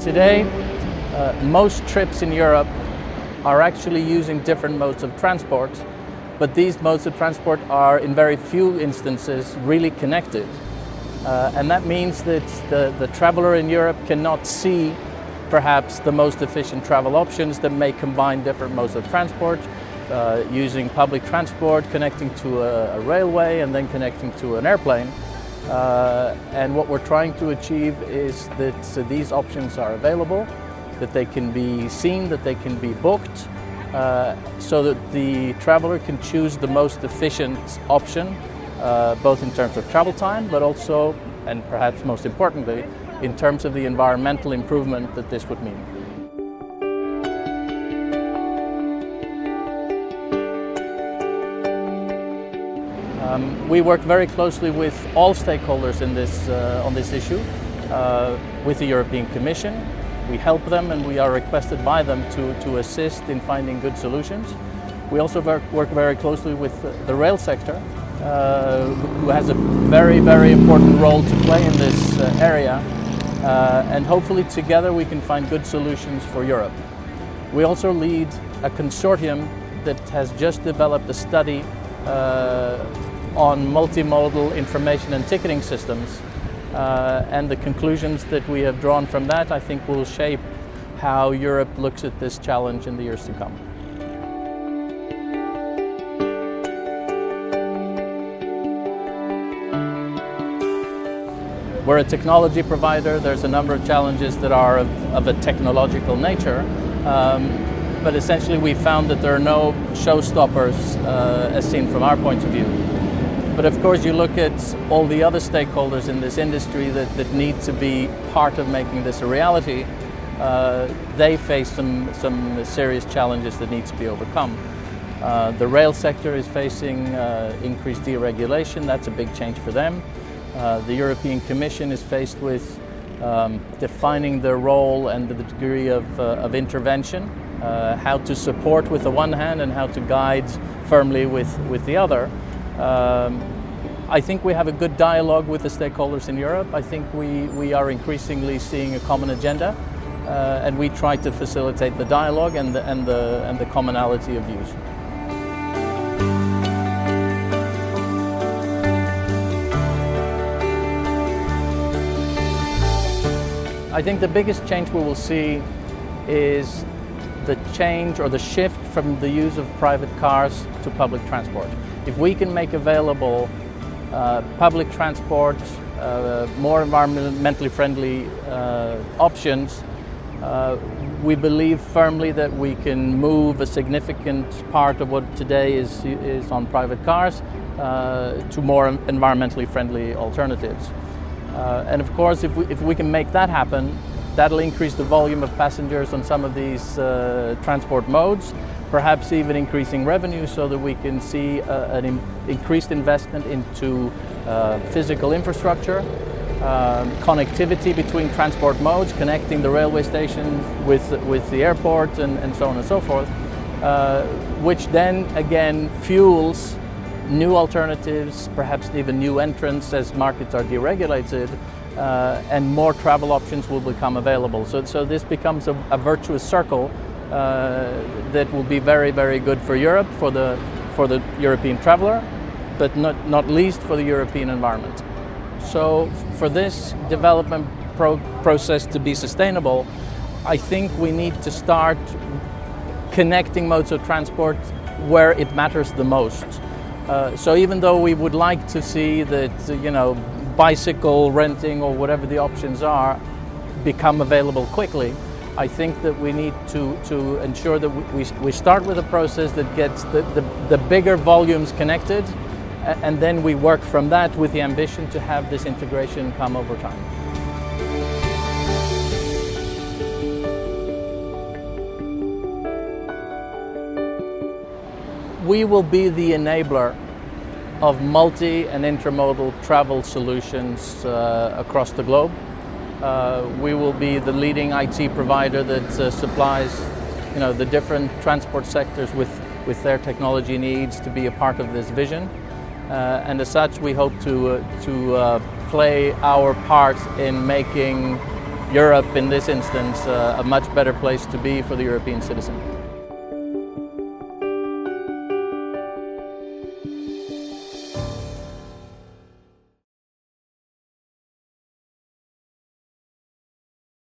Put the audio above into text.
Today, most trips in Europe are actually using different modes of transport, but these modes of transport are in very few instances really connected. And that means that the traveler in Europe cannot see perhaps the most efficient travel options that may combine different modes of transport, using public transport, connecting to a railway and then connecting to an airplane. And what we're trying to achieve is that these options are available, that they can be seen, that they can be booked, so that the traveler can choose the most efficient option, both in terms of travel time, but also, and perhaps most importantly, in terms of the environmental improvement that this would mean. We work very closely with all stakeholders in on this issue, with the European Commission. We help them and we are requested by them to assist in finding good solutions. We also work very closely with the rail sector, who has a very, very important role to play in this area, and hopefully together we can find good solutions for Europe. We also lead a consortium that has just developed a study on multimodal information and ticketing systems, and the conclusions that we have drawn from that, I think, will shape how Europe looks at this challenge in the years to come. We're a technology provider. There's a number of challenges that are of a technological nature, but essentially we found that there are no showstoppers as seen from our point of view. But of course you look at all the other stakeholders in this industry that need to be part of making this a reality. They face some serious challenges that need to be overcome. The rail sector is facing increased deregulation. That's a big change for them. The European Commission is faced with defining their role and the degree of intervention, how to support with the one hand and how to guide firmly with the other. I think we have a good dialogue with the stakeholders in Europe. I think we are increasingly seeing a common agenda, and we try to facilitate the dialogue and the commonality of views. I think the biggest change we will see is the change or the shift from the use of private cars to public transport. If we can make available public transport, more environmentally friendly options, we believe firmly that we can move a significant part of what today is on private cars to more environmentally friendly alternatives. And of course, if we can make that happen, that'll increase the volume of passengers on some of these transport modes, perhaps even increasing revenue so that we can see an increased investment into physical infrastructure, connectivity between transport modes, connecting the railway stations with the airport and so on and so forth, which then again fuels new alternatives, perhaps even new entrants as markets are deregulated, and more travel options will become available. So this becomes a virtuous circle that will be very, very good for Europe, for the European traveler, but not least for the European environment. So for this development process to be sustainable, I think we need to start connecting modes of transport where it matters the most. So even though we would like to see that, bicycle renting or whatever the options are become available quickly, I think that we need to ensure that we start with a process that gets the bigger volumes connected, and then we work from that with the ambition to have this integration come over time. We will be the enabler of multi and intermodal travel solutions across the globe. We will be the leading IT provider that supplies, the different transport sectors with their technology needs to be a part of this vision. And as such, we hope to play our part in making Europe, in this instance, a much better place to be for the European citizen.